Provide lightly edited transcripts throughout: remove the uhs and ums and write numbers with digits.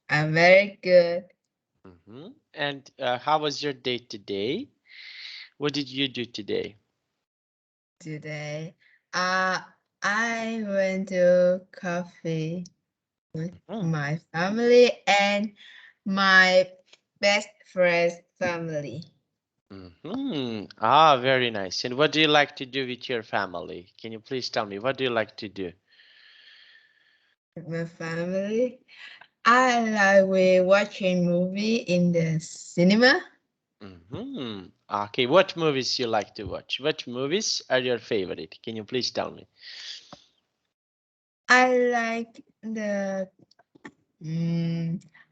I'm very good. And how was your day today? What did you do today? Today, I went to coffee with my family and my best friend's family. Ah, very nice. And what do you like to do with your family? Can you please tell me, what do you like to do? With my family, I like we watching movie in the cinema. Okay, what movies you like to watch? What movies are your favorite? Can you please tell me? I like the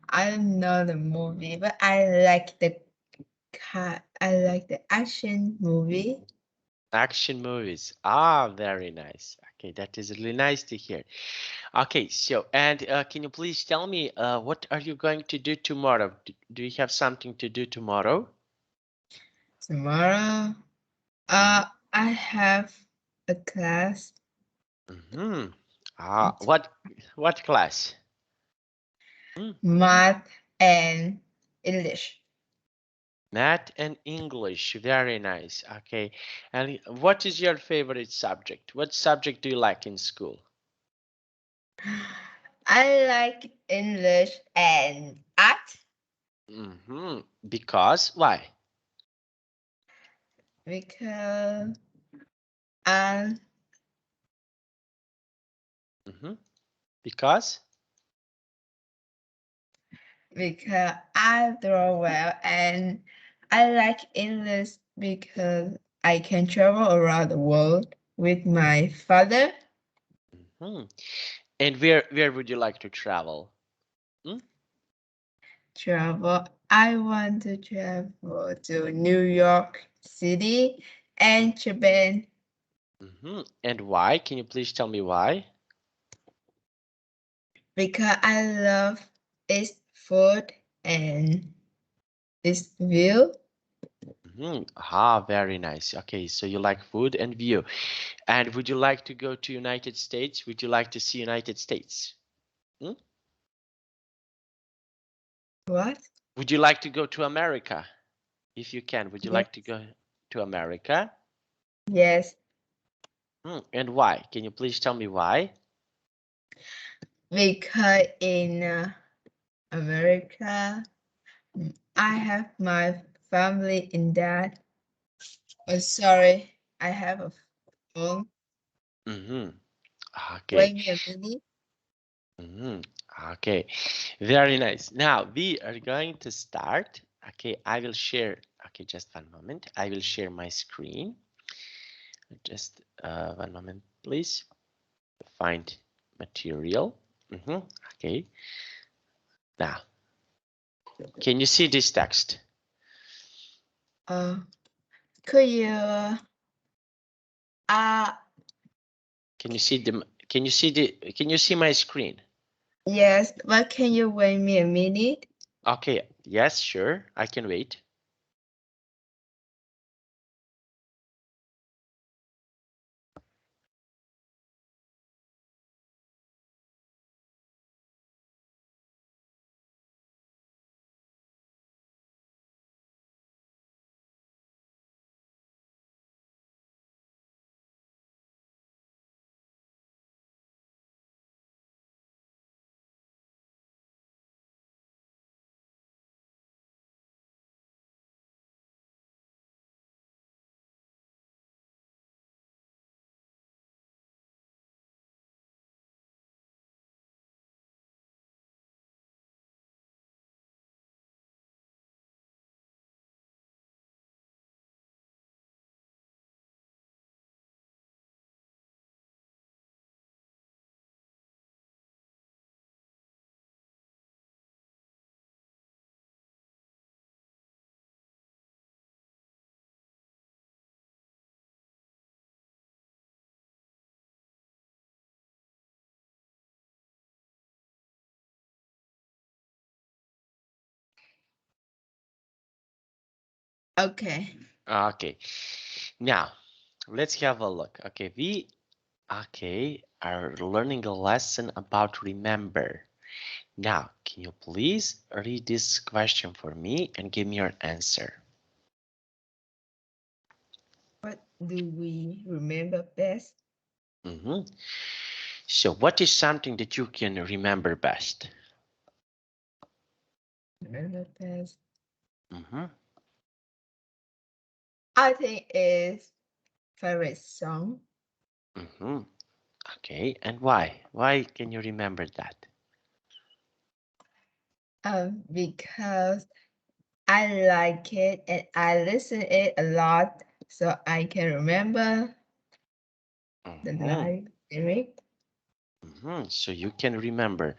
I don't know the movie, but I like the action movie. Action movies. Ah, very nice. Okay, that is really nice to hear. Okay, so and can you please tell me what are you going to do tomorrow? Do you have something to do tomorrow? Tomorrow, Mhm. I have a class. Ah, what class? Mm, Math and English. Math and English. Very nice. Okay, and what is your favorite subject? What subject do you like in school? I like English and art Because why? because um hmm Because. because I draw well and I like English because I can travel around the world with my father. Hmm. And where would you like to travel? Hmm? Travel. I want to travel to New York City and Japan And why? Can you please tell me why? because I love its food and its view. Ah, very nice. Okay, so you like food and view. And would you like to go to United States? Would you like to see United States? Hmm? What? Would you like to go to America? If you can, would you Yes. like to go to America? Yes, And why? Can you please tell me why? because in America, I have my family in that. Oh, sorry, I have a phone. Mm-hmm. Okay. Wait me a minute. Mm-hmm. Okay. Very nice. Now we are going to start. Okay, I will share. Okay, just one moment. I will share my screen. Just one moment, please. Find material. Okay. Now, can you see this text? Could you Can you see the? Can you see the? Can you see my screen? yes, but can you wait me a minute? Okay. Yes, sure. I can wait. Okay. Okay. Now, let's have a look. Okay, we are learning a lesson about remember. Now, can you please read this question for me and give me your answer? What do we remember best? So, what is something that you can remember best? Remember best. Mm-hmm. I think it's favorite song. Mm-hmm. Okay, and why? Why can you remember that? Because I like it and I listen it a lot, so I can remember the Mm-hmm. lyric. So you can remember.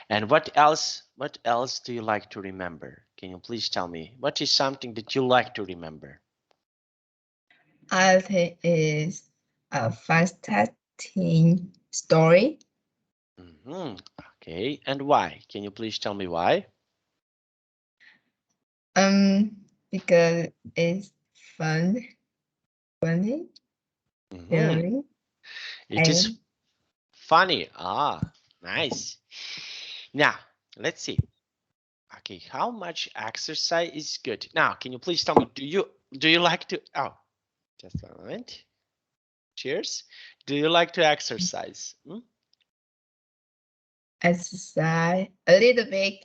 And what else? What else do you like to remember? Can you please tell me? What is something that you like to remember? I think it's a fascinating story. Okay, and why? Can you please tell me why? Because it's fun, funny, Mm-hmm. very, It is and funny. Ah, nice. Now, let's see. Okay, how much exercise is good? Now, can you please tell me, do you like to, oh, just a moment. Cheers. Do you like to exercise? exercise a little bit.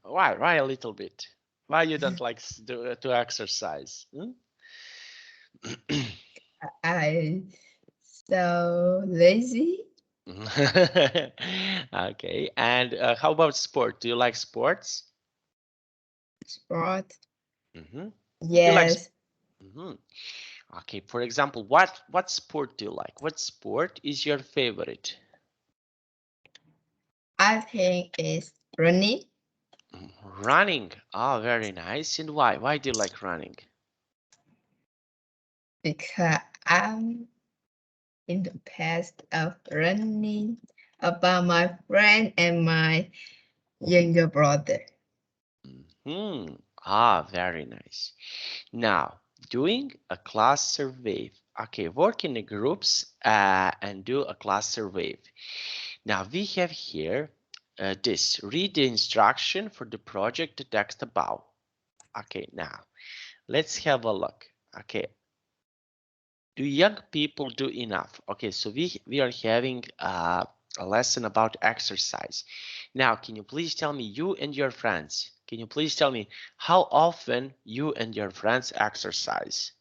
Why a little bit? Why you don't like to exercise? I so lazy. Okay, and how about sport? Do you like sports? Sport. Mm-hmm. You like Yes, hmm Okay, for example, what sport do you like? What sport is your favorite? I think it's running Running. Oh, very nice. And why? Why do you like running? because I'm in the past of running about my friend and my younger brother. Very nice. Now, doing a class survey. Okay, work in the groups and do a class survey. Now, we have here this. Read the instruction for the project the text above. Okay, now, let's have a look. Okay, do young people do enough? Okay, so we are having a lesson about exercise. Now, can you please tell me, you and your friends, can you please tell me how often you and your friends exercise?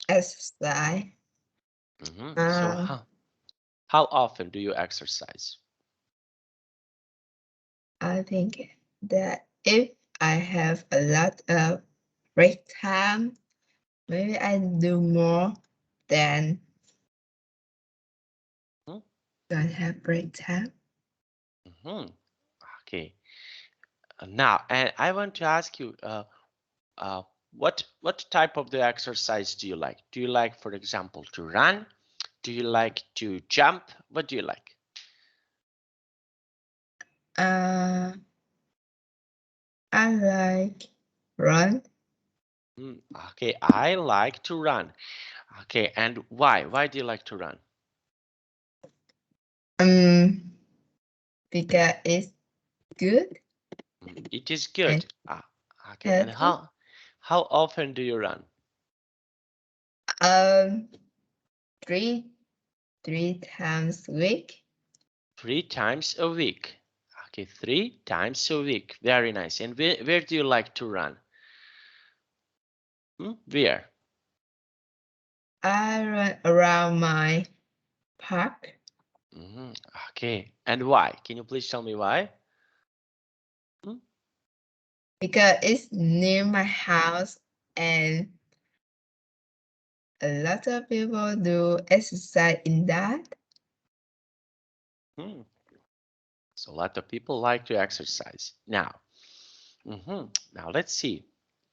Exercise. So Um, how often do you exercise? I think that if I have a lot of break time, maybe I do more than Hmm? don't have break time. Okay. Now, and I want to ask you, what type of the exercise do you like? Do you like, for example, to run? Do you like to jump? What do you like? Uh, I like run. Okay, I like to run. Okay, and why? Why do you like to run? Um, because it's good It is and good. Okay, and healthy. how often do you run? Um, three three times a week. 3 times a week. Okay, 3 times a week. Very nice. And where do you like to run? Where? I run around my park Okay, and why? Can you please tell me why? Hmm? because it's near my house and a lot of people do exercise in that. Hmm. So a lot of people like to exercise. Now let's see.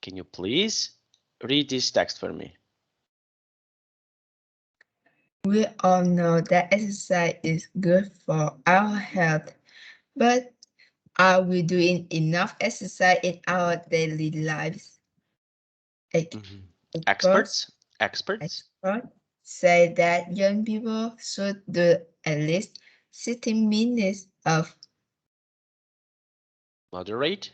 Can you please read this text for me? We all know that exercise is good for our health, but are we doing enough exercise in our daily lives? Ex- Experts, Experts? Experts? experts say that young people should do at least 60 minutes of Moderate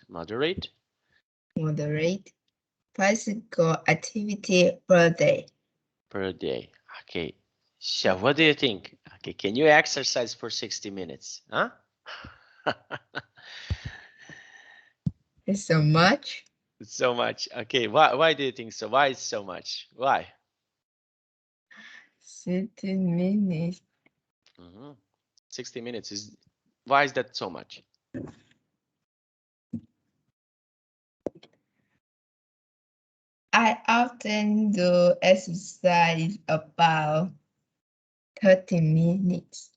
physical activity per day. per day. Okay. So what do you think? Okay, can you exercise for 60 minutes? Huh? It's so much. So much. Okay, why do you think so? Why is so much? Why? 60 minutes. 60 minutes is, why is that so much? I often do exercise about 30 minutes.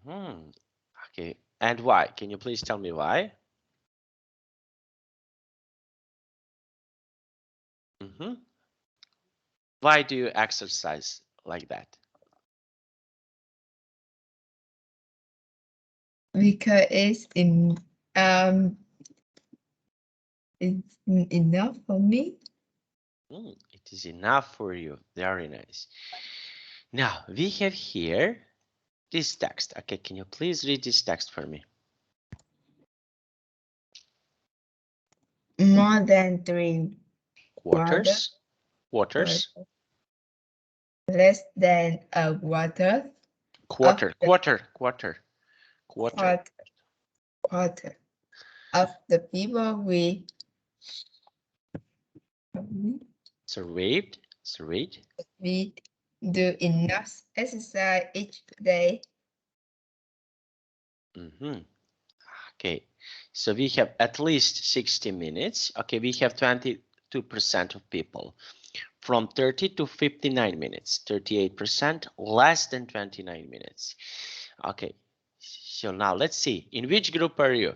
Okay, and why? Can you please tell me why? Why do you exercise like that? Because it's enough for me. It is enough for you. Very nice. Now we have here this text. Okay, can you please read this text for me? More than 3 Quarters. quarters, Quarters. less than a quarter of Quarter. the Quarter. Quarter. Quarter. quarter, quarter of the people Surveyed. Surveyed. we do enough exercise each day. Okay, so we have at least 60 minutes. Okay, we have 22% of people from 30 to 59 minutes, 38% less than 29 minutes. Okay, so now let's see, in which group are you?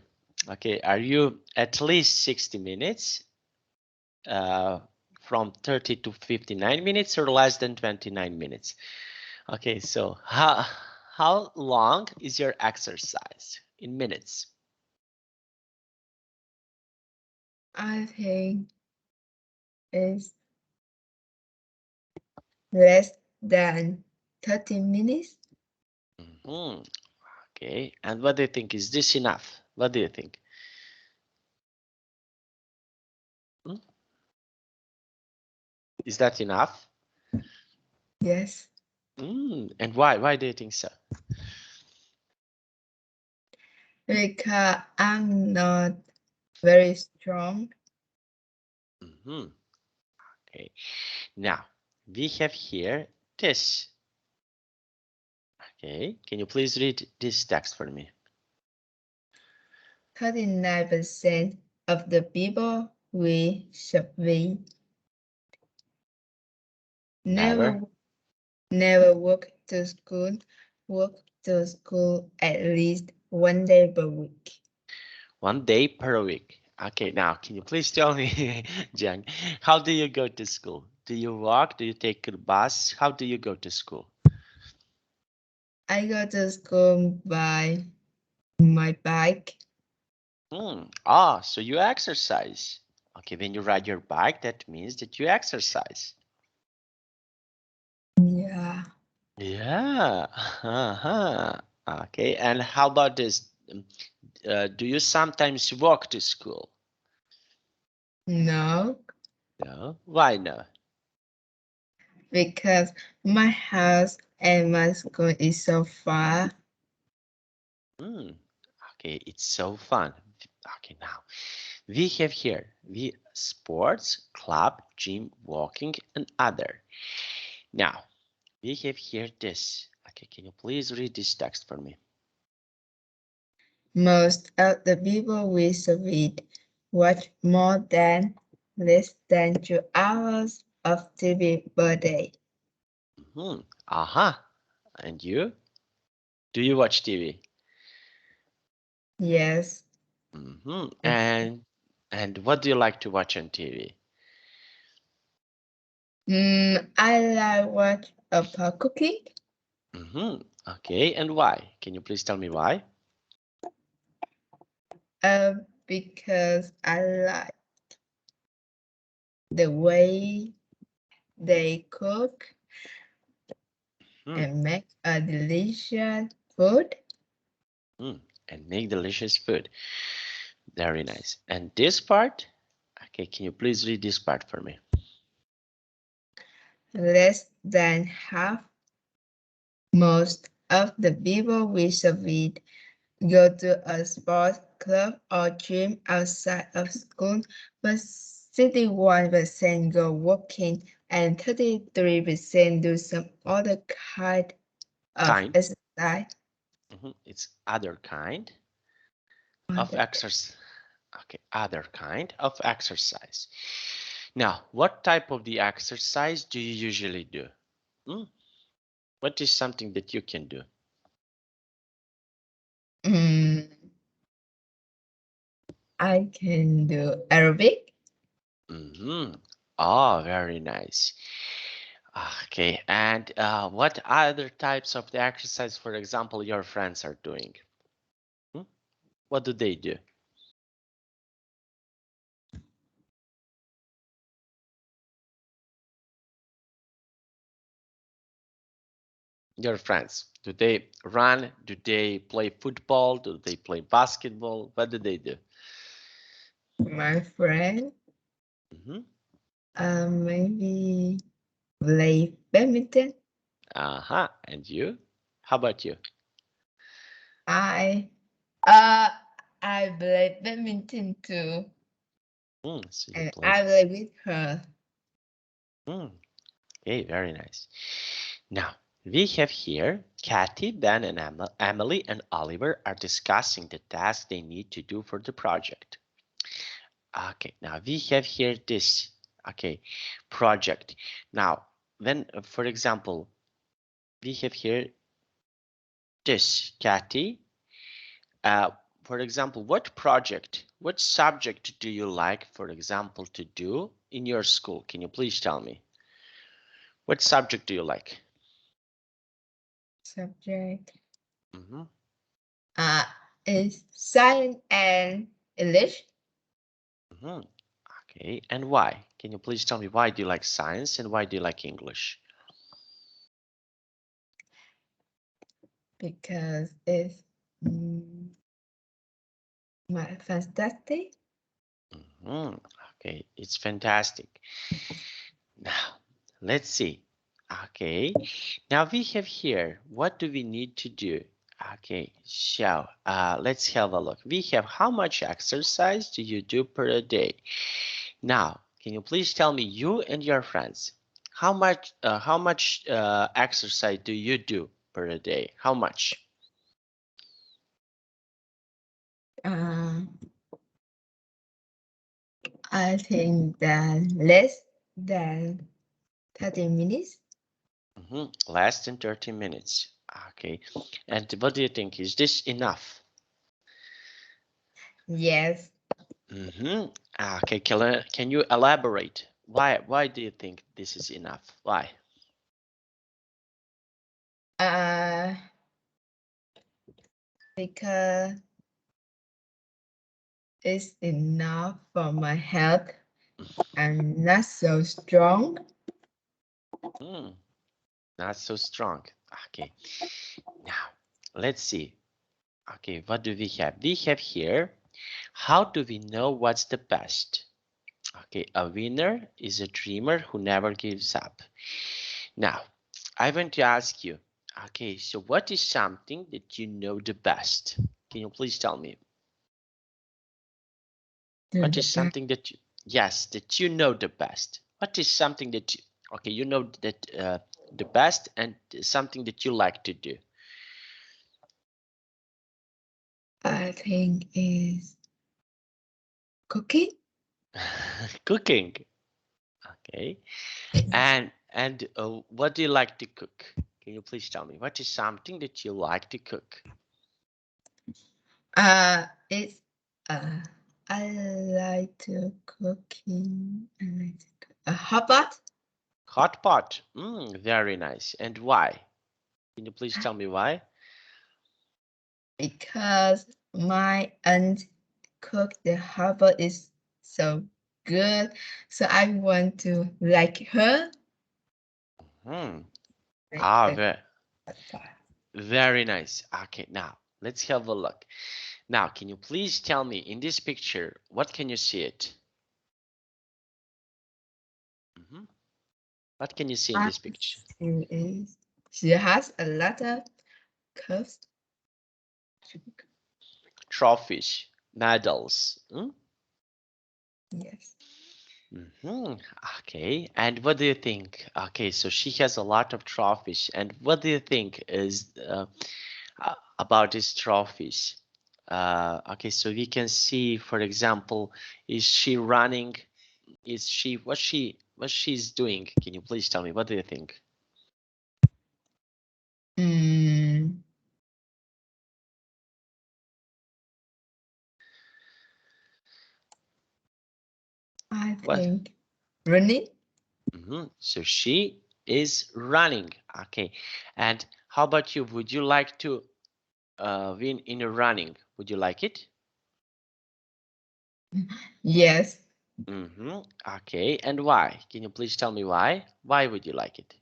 Okay, are you at least 60 minutes from 30 to 59 minutes or less than 29 minutes? Okay, so how long is your exercise in minutes? I think it's less than 30 minutes. Okay, and what do you think? Is this enough? What do you think? Is that enough? Yes. And why? Why do you think so? Because I'm not very strong. Okay, now we have here this. Okay, can you please read this text for me? 39% of the people we surveyed never walk to school at least 1 day per week. 1 day per week. Okay, now can you please tell me, Jiang, how do you go to school? Do you walk? Do you take a bus? How do you go to school? I go to school by my bike. So you exercise. Okay, when you ride your bike, that means that you exercise. Yeah. Yeah. Okay, and how about this? Do you sometimes walk to school? No, No. Why no? because my house and my school is so far. Okay, it's so fun. Okay, now we have here sports, club, gym, walking, and other. Now we have here this. Okay, can you please read this text for me? Most of the people we surveyed watch more than less than 2 hours of TV per day. And you? Do you watch TV? Yes. And what do you like to watch on TV? I like watch about cooking. Okay, and why? Can you please tell me why? Because I like the way they cook and make a delicious food. and make delicious food. Very nice. And this part, okay, can you please read this part for me? Less than half. Most of the people we surveyed go to a sports club or gym outside of school, but 61% go walking and 33% do some other kind of Kind. exercise. It's other kind of Other- exercise. Okay, other kind of exercise. Now, what type of the exercise do you usually do? Hmm? What is something that you can do? Mm, I can do aerobic. Oh, very nice. Okay, and what other types of the exercise, for example, your friends are doing? Hmm? What do they do? Your friends, do they run? Do they play football? Do they play basketball? What do they do? My friend, Mm-hmm. maybe play badminton. And you? How about you? I uh I play badminton too, So you and play. I play with her. Okay, very nice. Now, we have here Kathy, Ben, and Emily and Oliver are discussing the task they need to do for the project. Okay, now we have here this, okay, project. Now, when, for example, we have here this, Kathy. Uh, for example, what project, what subject do you like, for example, to do in your school? Can you please tell me? What subject do you like? Subject Mm-hmm. uh is science and English Mm-hmm. Okay, and why? Can you please tell me why do you like science and why do you like English? because it's mm, my fantastic. Okay, it's fantastic. Now, let's see. Okay, now we have here, what do we need to do? Okay, so let's have a look. We have how much exercise do you do per day? Now, can you please tell me, you and your friends, how much exercise do you do per day? How much? Uh, I think that less than 30 minutes. Less than 30 minutes. Okay, and what do you think? Is this enough? Yes. Mm-hmm. Okay, can you elaborate? Why do you think this is enough? Why? Uh, because it's enough for my health. I'm not so strong. Hmm, not so strong. Okay, now let's see. Okay, what do we have? We have here, how do we know what's the best? Okay, a winner is a dreamer who never gives up. Now, I want to ask you, okay, so what is something that you know the best? Can you please tell me? Do What the is best. something that yes, that you know the best? What is something that okay, you know that the best and something that you like to do? I think is cooking. Cooking. Okay. And what do you like to cook? Can you please tell me? What is something that you like to cook? It's uh, I like to cooking. I like to cook. A hot pot Hot pot. Very nice. And why? Can you please tell me why? because my aunt cooked the hot pot is so good. So I want to like her. Hmm. Like Ah, the hot pot. very nice. Okay, now Let's have a look. Now, can you please tell me in this picture, what can you see it? What can you see in this picture? She has a lot of cups. Trophies, medals. Yes. Okay, and what do you think? Okay, so she has a lot of trophies, and what do you think is about these trophies? Okay, so we can see, for example, is she running? Is she what she's doing? Can you please tell me? What do you think? I What? think running. So she is running. Okay, and how about you? Would you like to win in a running? Would you like it? Yes, Okay, and why? Can you please tell me why? Why would you like it?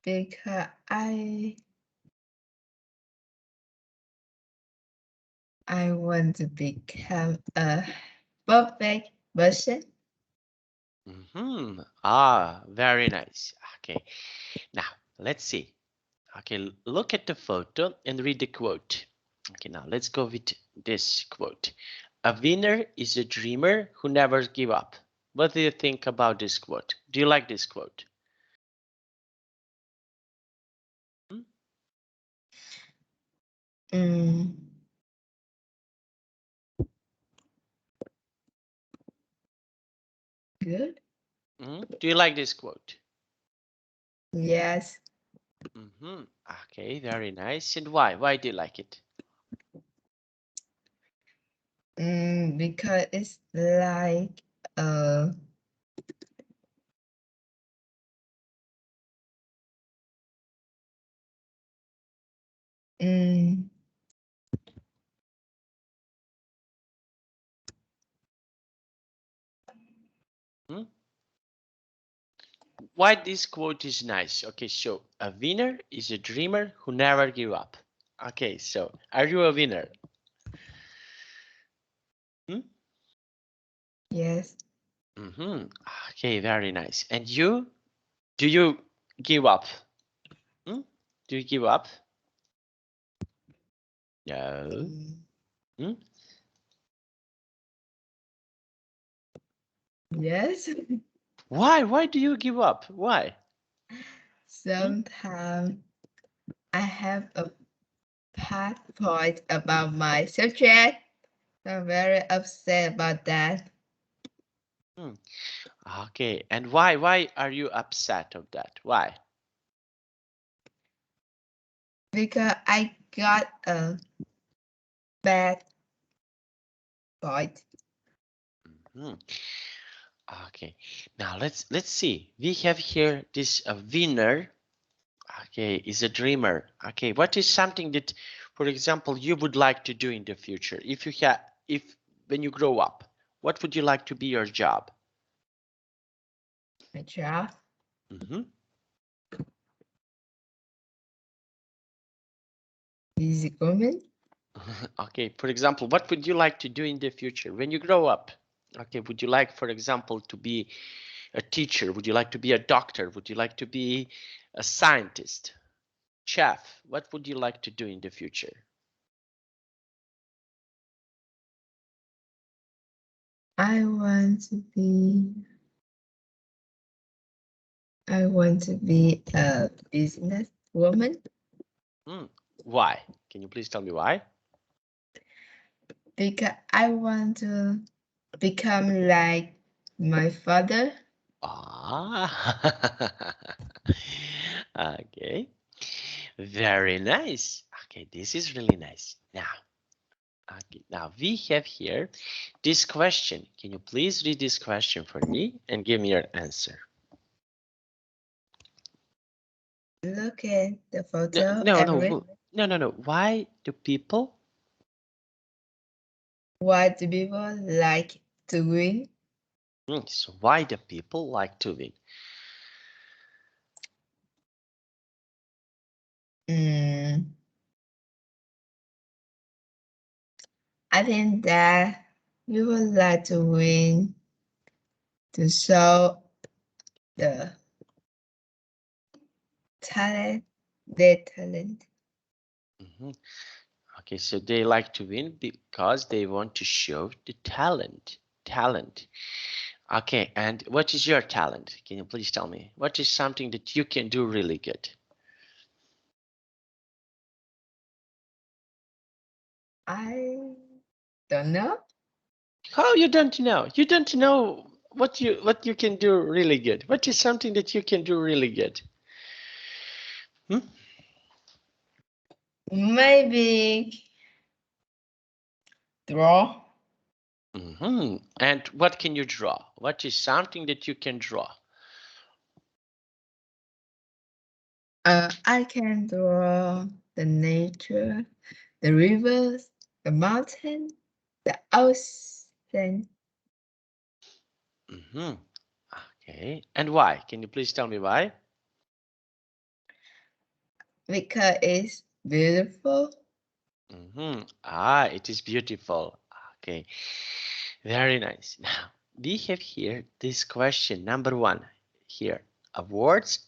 because I want to become a perfect person. Very nice. Okay, now let's see. Okay, look at the photo and read the quote. Okay, now let's go with this quote. A winner is a dreamer who never give up. What do you think about this quote? Do you like this quote? Mm, good. Do you like this quote? Yes. Okay, very nice. And why? Why do you like it? Because it's like uh mm, Hmm? Why this quote is nice? Okay, so a winner is a dreamer who never give up. Okay, so are you a winner? yes. Okay, very nice. And you? Do you give up? Do you give up? No. Mm, Hmm? yes. Why? Why do you give up? Why? Sometimes I have a bad point about my subject. I'm very upset about that Okay, and why? Why are you upset of that? Why? because I got a bad point. Hmm. Okay, now let's see. We have here this winner. Okay, is a dreamer. Okay, what is something that, for example, you would like to do in the future? If you have, if when you grow up, what would you like to be your job? My job, music woman. Okay, for example, what would you like to do in the future when you grow up? Okay, would you like, for example, to be a teacher? Would you like to be a doctor? Would you like to be a scientist, chef? What would you like to do in the future? I want to be. I want to be a business woman Why? Can you please tell me why? because I want to become like my father. Ah, okay, very nice. Okay, this is really nice. Now, okay, now we have here this question. Can you please read this question for me and give me your answer? Look at the No, photo no, and read no, no, no, no. Why do people? what do people like doing. So why do people like to win? I think that we would like to win to show the talent, their talent. Okay, so they like to win because they want to show the talent. Talent. Okay, and what is your talent? Can you please tell me? What is something that you can do really good? I don't know. How you don't know? You don't know what you can do really good. What is something that you can do really good? Maybe draw. And what can you draw? What is something that you can draw? I can draw the nature, the rivers, the mountain, the ocean. Okay, and why? Can you please tell me why? Because it's beautiful. It is beautiful. Okay, very nice. Now, we have here this question, number one, here, awards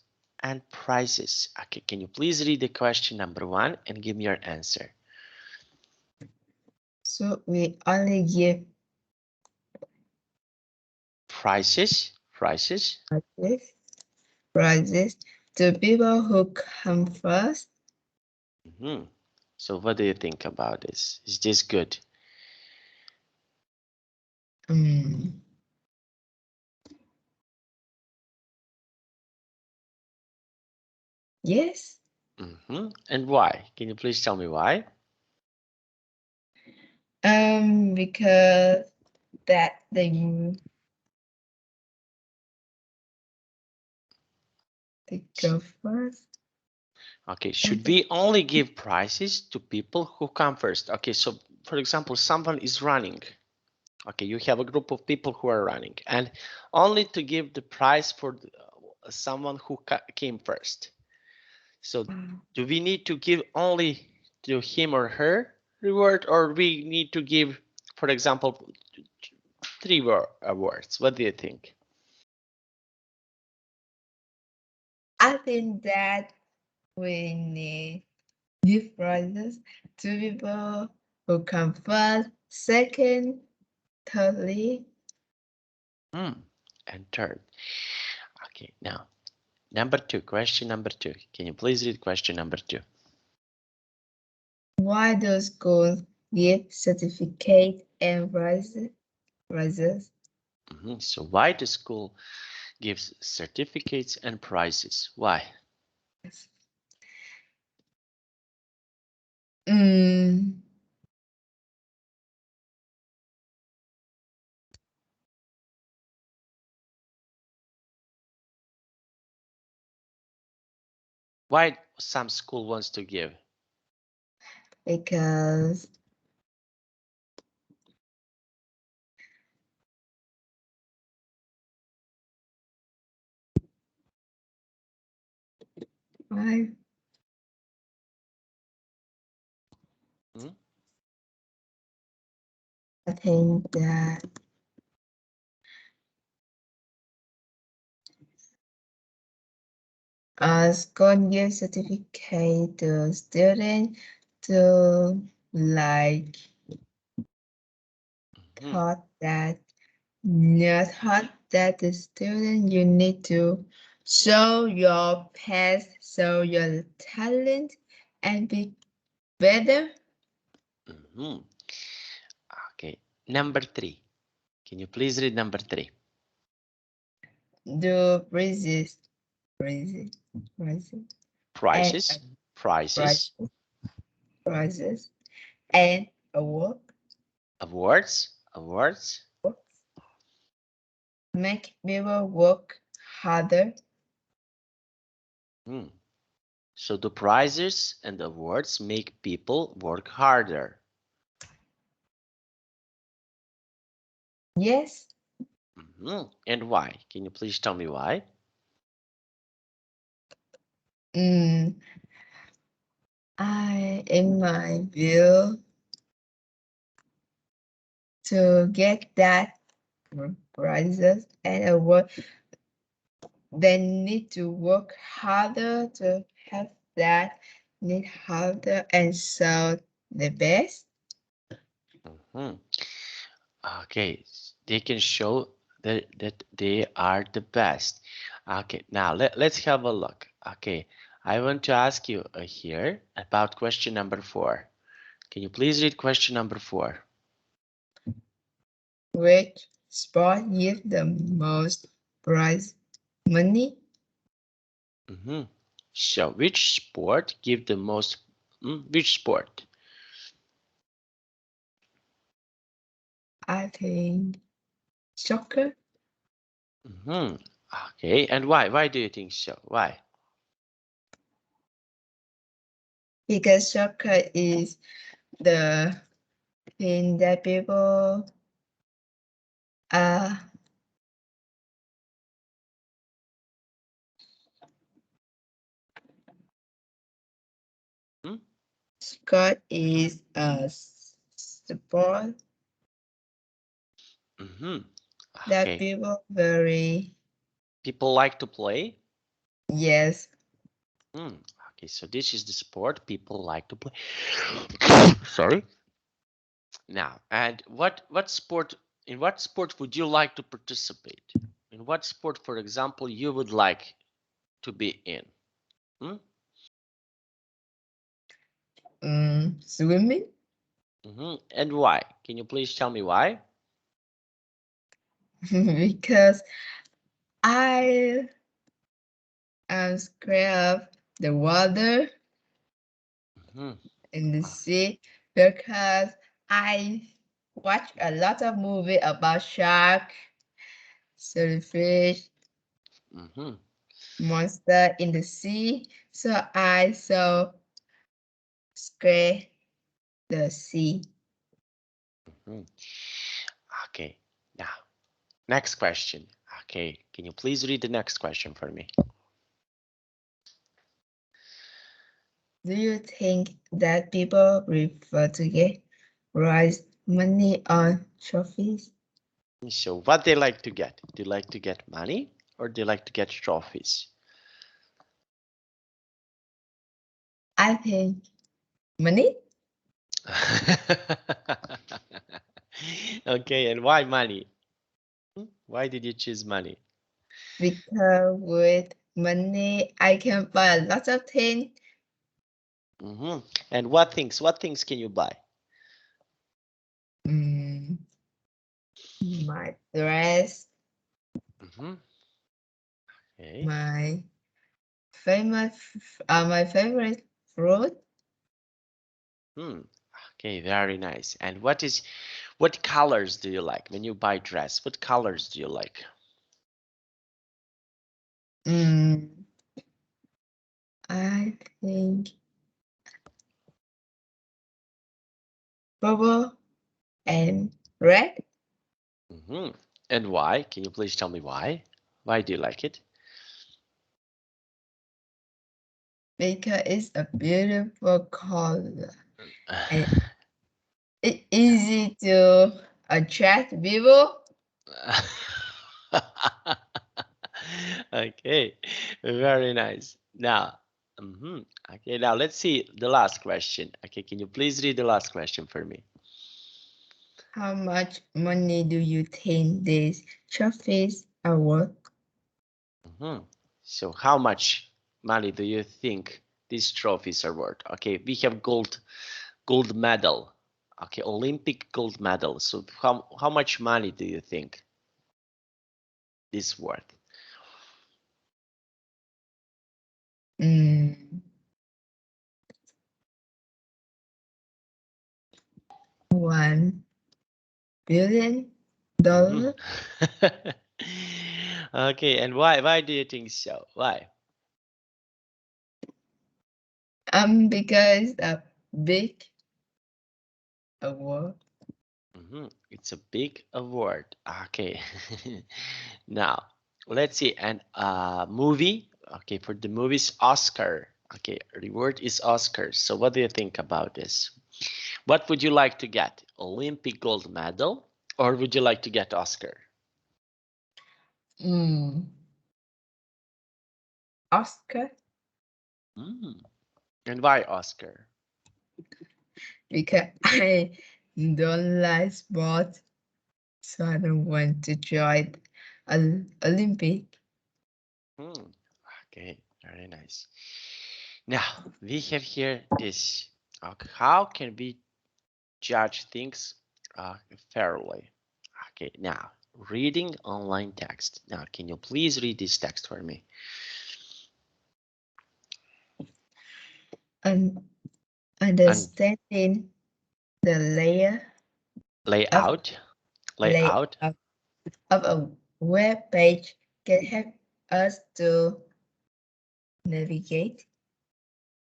and prizes. Okay, can you please read the question number one and give me your answer? So we only give Prizes. prizes to people who come first. So what do you think about this? Is this good? Yes. And why? Can you please tell me why? Because that they go first. Okay, should we only give prizes to people who come first? Okay, so for example, someone is running. Okay, you have a group of people who are running, and only to give the prize for someone who came first. So do we need to give only to him or her reward, or we need to give, for example, 3 awards? What do you think? I think that we need give prizes to people who come first, second, thirdly. And third. Okay, now number two, question number two. Can you please read question number two? Why do schools give certificate and prizes? So why the school gives certificates and prizes? Why? Mm, Why some school wants to give? because I think that school gives certificate to student to like taught that not taught that the student you need to show your past, show your talent, and be better. Okay, number three. Can you please read number three? Do resist, and Prices, prizes, prizes, prizes, and awards. make people work harder. So the prizes and awards make people work harder. Yes. And why? Can you please tell me why? Mm, in my view, to get that prizes and award, they need to work harder to have that, need harder and show the best. Mhm. Okay, they can show that they are the best. Okay, now let's have a look. Okay, I want to ask you here about question number 4. Can you please read question number 4? Which sport gives the most prize money? So which sport give the most, which sport? I think soccer, Okay, and why? Why do you think so? Why? because soccer is the thing that people uh Hmm? sport is a sport that Okay, people very people like to play. yes. Okay, so this is the sport people like to play. Sorry. Now, and what sport, in what sport would you like to participate? In what sport, for example, you would like to be in? Hmm? Swimming And why? Can you please tell me why? because I am scared of the water Mhm. in the sea because I watch a lot of movie about shark, silverfish, Mhm. monster in the sea. So I so scared the sea. Mhm. Okay. Now, next question. Okay, can you please read the next question for me? Do you think that people prefer to get prize money on trophies? So, what they like to get? Do you like to get money or do you like to get trophies? I think money Okay, and why money? Why did you choose money? because with money I can buy a lot of things. And what things? What things can you buy? Mm, my dress, Mm-hmm. Okay. my my favorite fruit. Hmm. Okay, very nice. And what colors do you like when you buy dress? What colors do you like? Mm, I think purple and red And why? Can you please tell me why? Why do you like it? because it's a beautiful color and it's easy to attract people. Okay, very nice. Now, okay, now let's see the last question. Okay, can you please read the last question for me? How much money do you think these trophies are worth? So, how much money do you think these trophies are worth? Okay, we have gold medal. Okay, Olympic gold medal. So, how much money do you think this worth? Mm, $1 billion. Okay, and why do you think so? Why? Because a big award. It's a big award. Okay. Now, let's see. And movie. Okay, for the movies Oscar. Okay, reward is Oscars. So what do you think about this? What would you like to get? Olympic gold medal or would you like to get Oscar? Oscar, And why Oscar? because I don't like sports, so I don't want to join Olympic. Okay, very nice. Now we have here this. How can we judge things fairly? Okay, now reading online text. Now, can you please read this text for me? And And understanding the of layout, layout layout. of a web page can help us to navigate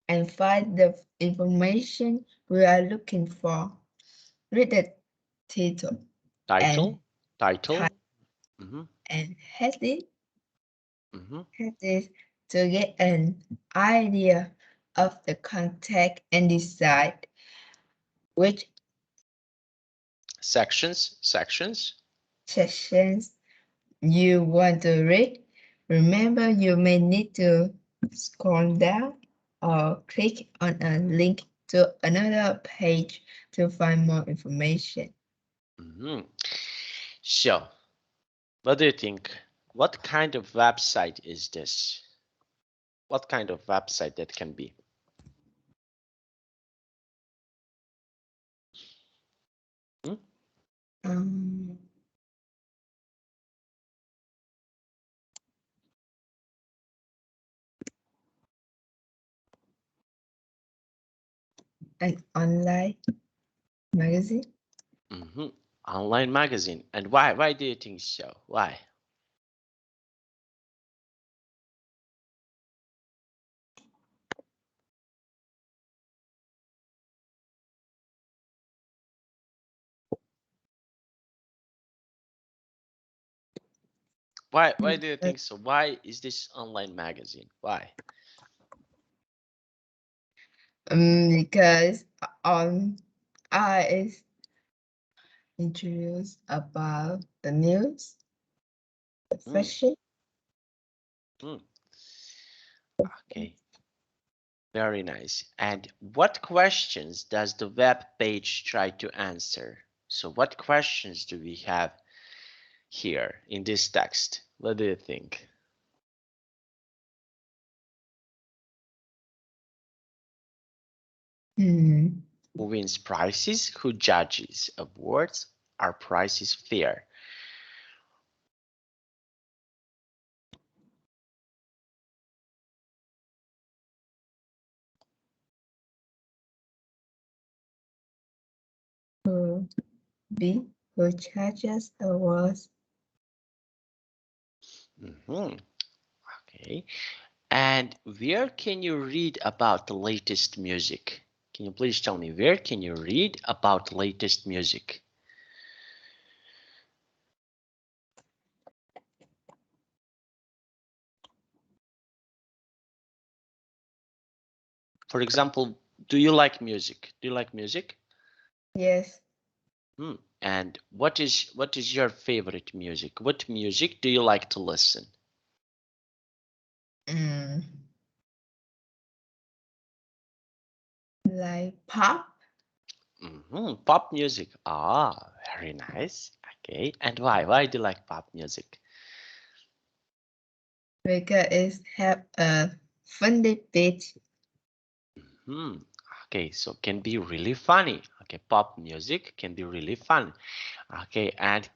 and find the information we are looking for. Read the title and Title, type title. Mm-hmm, and heading mm-hmm. headings to get an idea of the content and decide which Sections, sections. sections you want to read. Remember, you may need to scroll down or click on a link to another page to find more information. Mm-hmm. So, what do you think? What kind of website is this? What kind of website that can be? Hmm? Um, an online magazine Mm-hmm. Online magazine. And why? Why do you think so? Why? Why do you because, think so? Why is this online magazine? Why? because I is introduced about the news, the Mm, fashion. mm. Okay, very nice. And what questions does the web page try to answer? So what questions do we have here in this text? What do you think? Hmm. Who wins prizes? Who judges awards? Are prices fair? Who B who charges awards. Mhm. Okay. And where can you read about the latest music? Can you please tell me where can you read about latest music? For example, do you like music? Do you like music? Yes. And what is your favorite music? What music do you like to listen? Mm. Like pop Pop music. Ah, very nice. Okay. And why? Why do you like pop music? because it have a funny beat. Hmm. Okay, so can be really funny. Okay, pop music can be really fun. Okay, and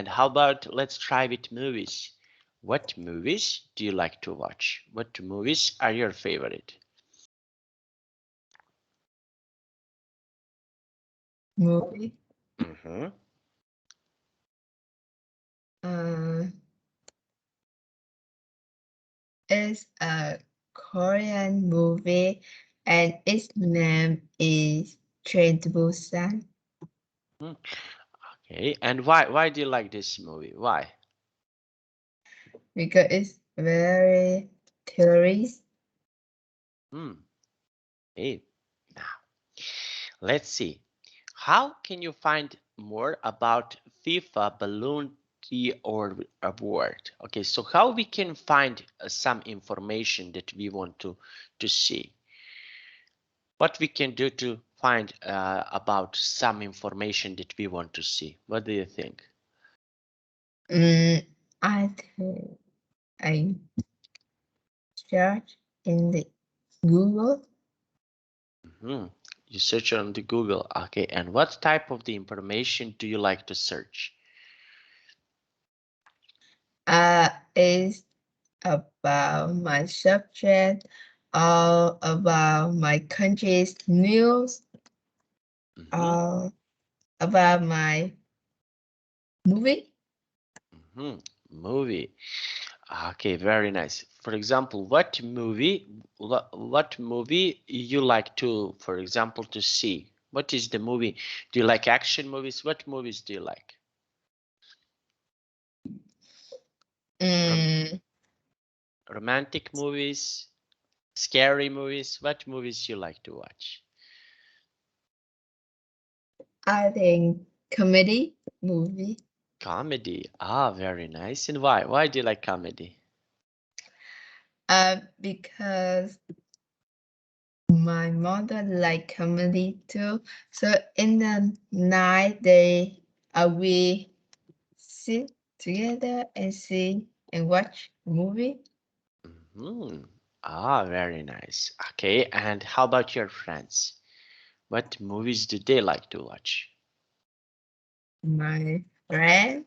how about let's try with movies. What movies do you like to watch? What movies are your favorite? Movie. Mm-hmm. Uh, it's a Korean movie, and its name is Train to Busan Okay, and why do you like this movie? Why? because it's very tourist. Okay. Now, let's see. How can you find more about FIFA Balloon or award? Okay, so how we can find some information that we want to see? What we can do to find about some information that we want to see? What do you think? I think I search in the Google. You search on the Google. Okay, and what type of the information do you like to search? Is about my subject or about my country's news or about my movie. Movie. Okay, very nice. For example, what movie you like to, for example, to see? What is the movie? Do you like action movies? What movies do you like? Mm, Romantic movies, scary movies? What movies you like to watch? I think comedy movie. Comedy. Ah, very nice. And why? Why do you like comedy? Because my mother like comedy too. So in the night we sit together and see and watch movie. Ah, very nice. Okay, and how about your friends? What movies do they like to watch? My friend,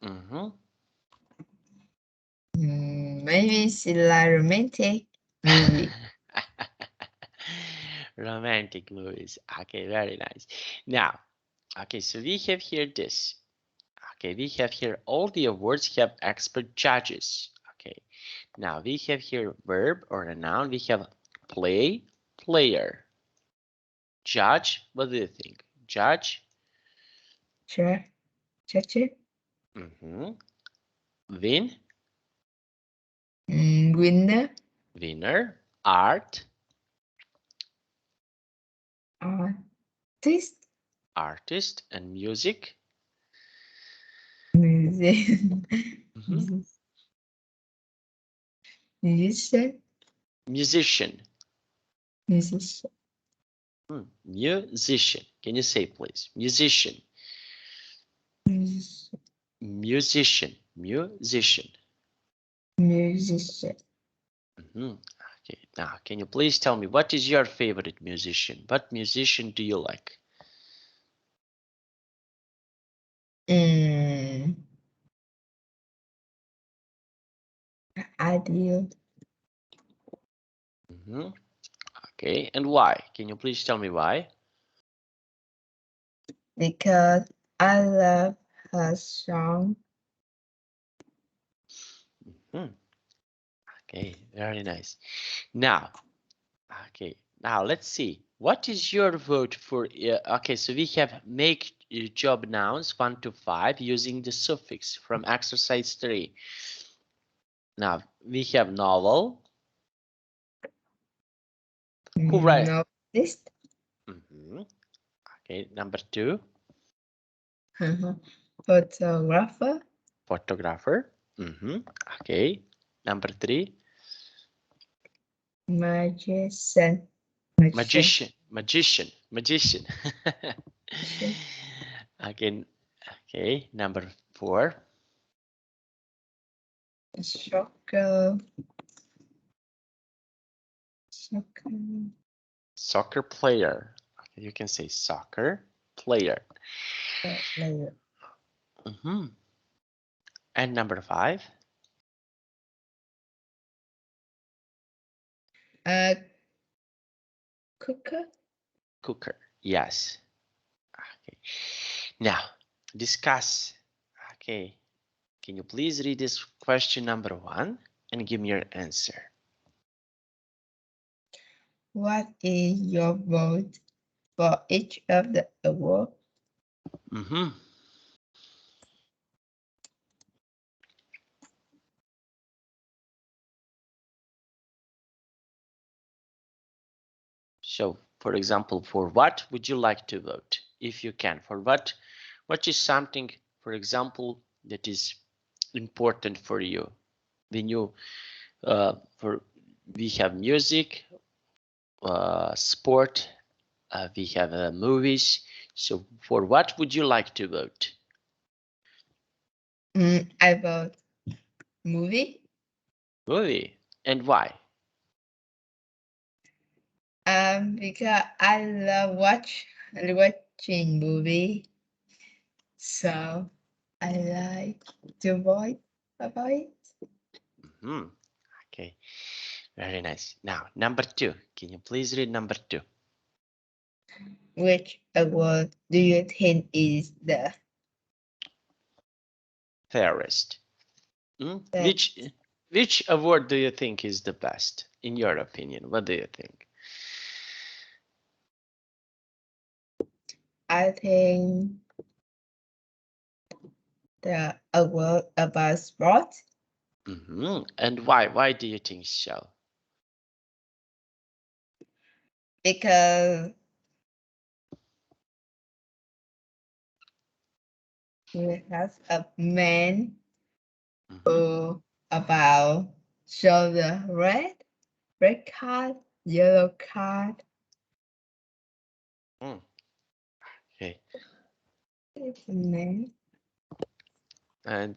Mm-hmm. maybe she like romantic movie. Romantic movies. Okay, very nice. Now, okay, so we have here this. Okay, we have here all the awards have expert judges. Okay, now we have here verb or a noun. We have play, player, judge. What do you think? Judge. Sure, sure. Win, Winner, winner, art, artist, artist, and music. musician, Mhm. musician, Musician. musician, Musician. Can you say please? Musician. musician, Musician. Musician. musician. Okay. Now, can you please tell me what is your favorite musician? What musician do you like? Mm, ideal Okay. And why? Can you please tell me why? because I love her song. Okay. Very nice. Now, okay. Now let's see. What is your vote for? Okay, so we have make job nouns 1 to 5 using the suffix from exercise 3. Now we have novel. Who write? Novelist, Okay, number 2, photographer, photographer. Okay, number 3, magician, magician. Magician. Magician. magician, Again, okay, number 4, soccer, soccer soccer player. Okay, you can say soccer player. player, And number 5, uh, cooker, cooker. Yes. Okay. Now, discuss. Okay. Can you please read this question number 1 and give me your answer? What is your vote for each of the award? So, for example, for what would you like to vote? If you can, for what is something, for example, that is important for you? When you, for we have music, sport, we have movies. So, for what would you like to vote? I vote movie. Movie, and why? Because I love watching movie, so I like to vote about it. Hmm. Okay, very nice. Now, number two. Can you please read number two? Which award do you think is the Fairest. Hmm? best? Which award do you think is the best, in your opinion? What do you think? I think the award about sport And why? Why do you think so? because we have a man Mhm. who about show the red card, yellow card. Mm, okay. It's a man. And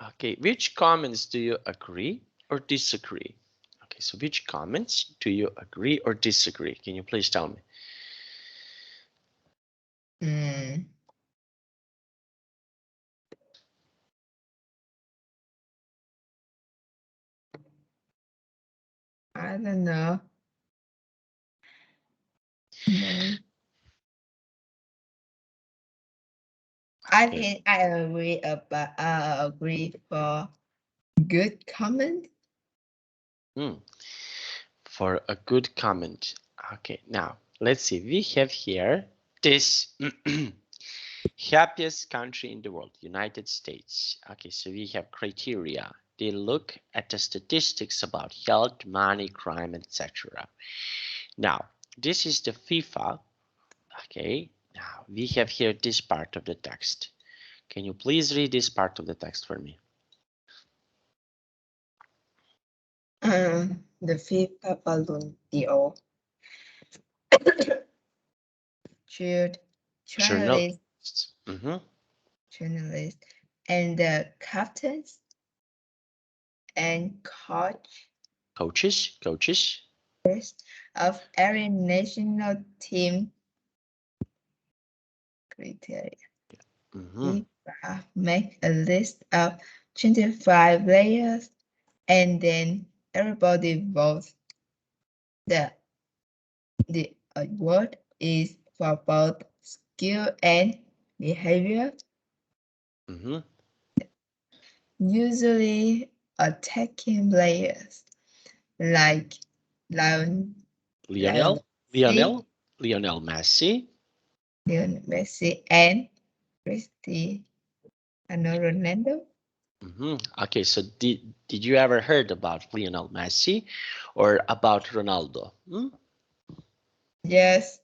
okay, which comments do you agree or disagree? Okay, so which comments do you agree or disagree? Can you please tell me? Mm, I don't know. Man. I Okay. think I agree for good comment. Hmm. For a good comment. Okay, now let's see. We have here this happiest country in the world, United States. Okay, so we have criteria. They look at the statistics about health, money, crime, etc. Now, this is the FIFA. Okay, now we have here this part of the text. Can you please read this part of the text for me? The FIFA balloon deal. Should journalists, Journalists. Mhm. journalists, and the captains and Coaches. of every national team criteria. Mhm. FIFA make a list of 25 players and then everybody votes. The, the award is for both skill and behavior. Mhm. Usually attacking players like Lion, Lionel, Lionel Messi, Lionel Messi. Lionel Messi and Cristiano Ronaldo. Okay, so did you ever heard about Lionel Messi or about Ronaldo? Yes,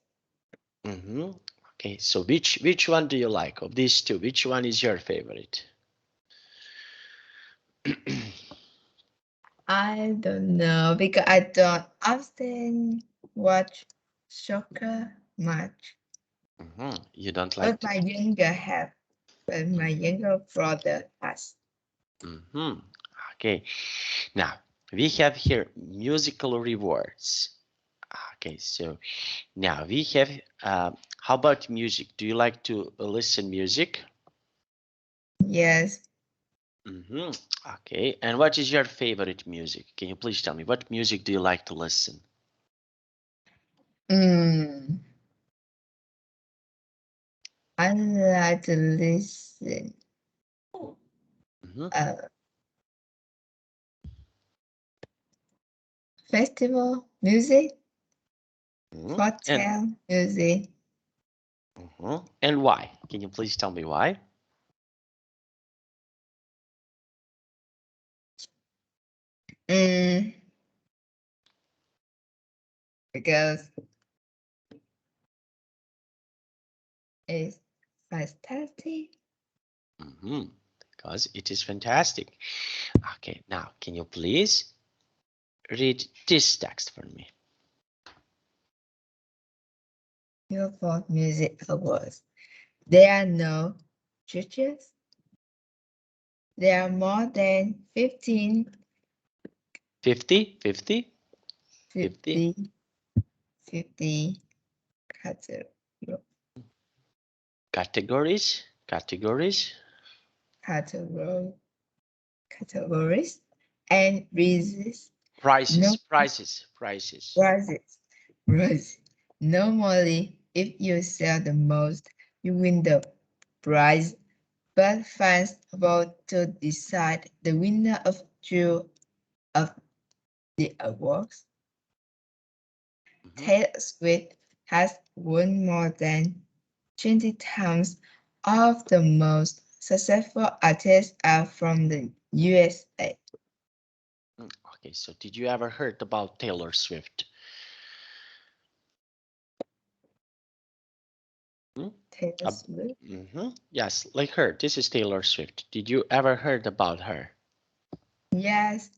Okay, so which one do you like of these two? Which one is your favorite? I don't know because I don't often watch soccer much. You don't like But to. my younger brother has. Okay, now we have here musical rewards. Okay, so now we have. How about music? Do you like to listen music? Yes. Okay, and what is your favorite music? Can you please tell me what music do you like to listen? Mm, I like to listen Mhm, uh festival music, mhm, And hotel music. and why? Can you please tell me why? Mm, because is fantastic. Because it is fantastic. Okay, now can you please read this text for me? Billboard Music Awards. There are no judges. There are more than 50 categories. categories and prizes. Prices. Normally, if you sell the most, you win the prize, but fans vote to decide the winner of the awards. Taylor Swift has won more than 20 times. Of the most successful artists are from the USA. Okay, so did you ever heard about Taylor Swift? Taylor Swift? Yes, like her. This is Taylor Swift. Did you ever heard about her? Yes.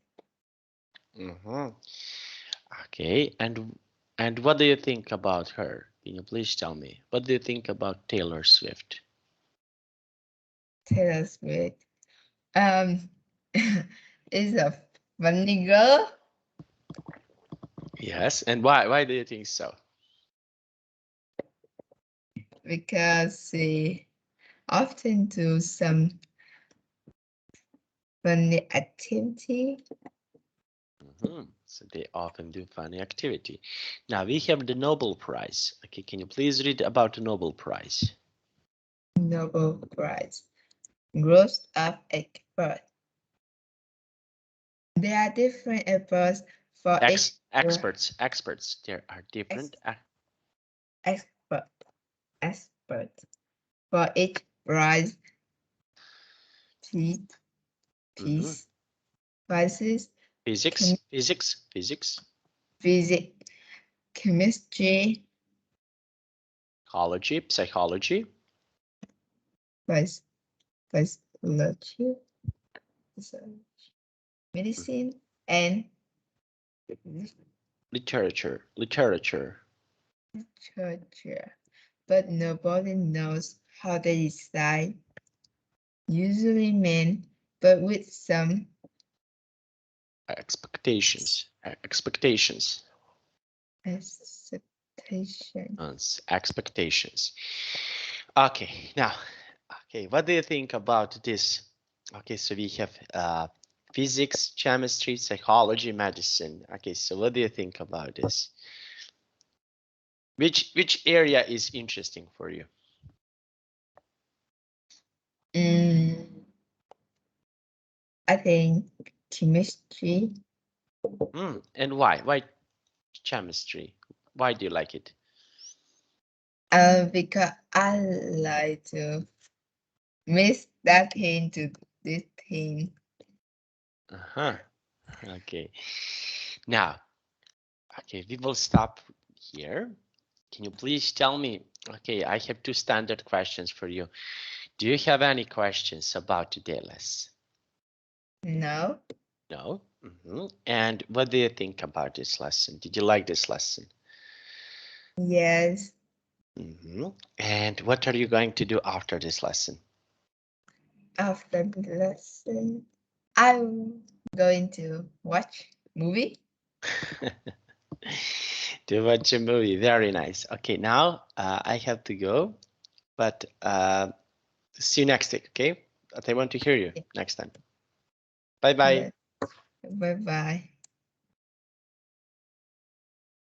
Okay, and what do you think about her? Can you please tell me? What do you think about Taylor Swift? Taylor Swift. Is a funny girl. Yes, and why? Why do you think so? Because she often do some funny activity. So they often do funny activity. Now we have the Nobel Prize. Okay, can you please read about the Nobel Prize? Nobel Prize. Growth of expert. There are different efforts for each Experts. There are different expert for each prize. Peace, physics, chemistry, psychology, physiology, medicine, and literature. But nobody knows how they decide. Usually men, but with some expectations. Okay, now, okay, what do you think about this? Okay, so we have physics, chemistry, psychology, medicine. Okay, so what do you think about this? Which area is interesting for you? I think chemistry. And why? Why chemistry? Why do you like it? Because I like to mix that thing to this thing. Okay. Now, okay, we will stop here. Can you please tell me? Okay, I have two standard questions for you. Do you have any questions about today's lesson? No. No. And what do you think about this lesson? Did you like this lesson? Yes. And what are you going to do after this lesson? After the lesson, I'm going to watch movie. To watch a movie. Very nice. Okay, now I have to go, but see you next week. Okay, but I want to hear you next time. Bye bye. Bye bye.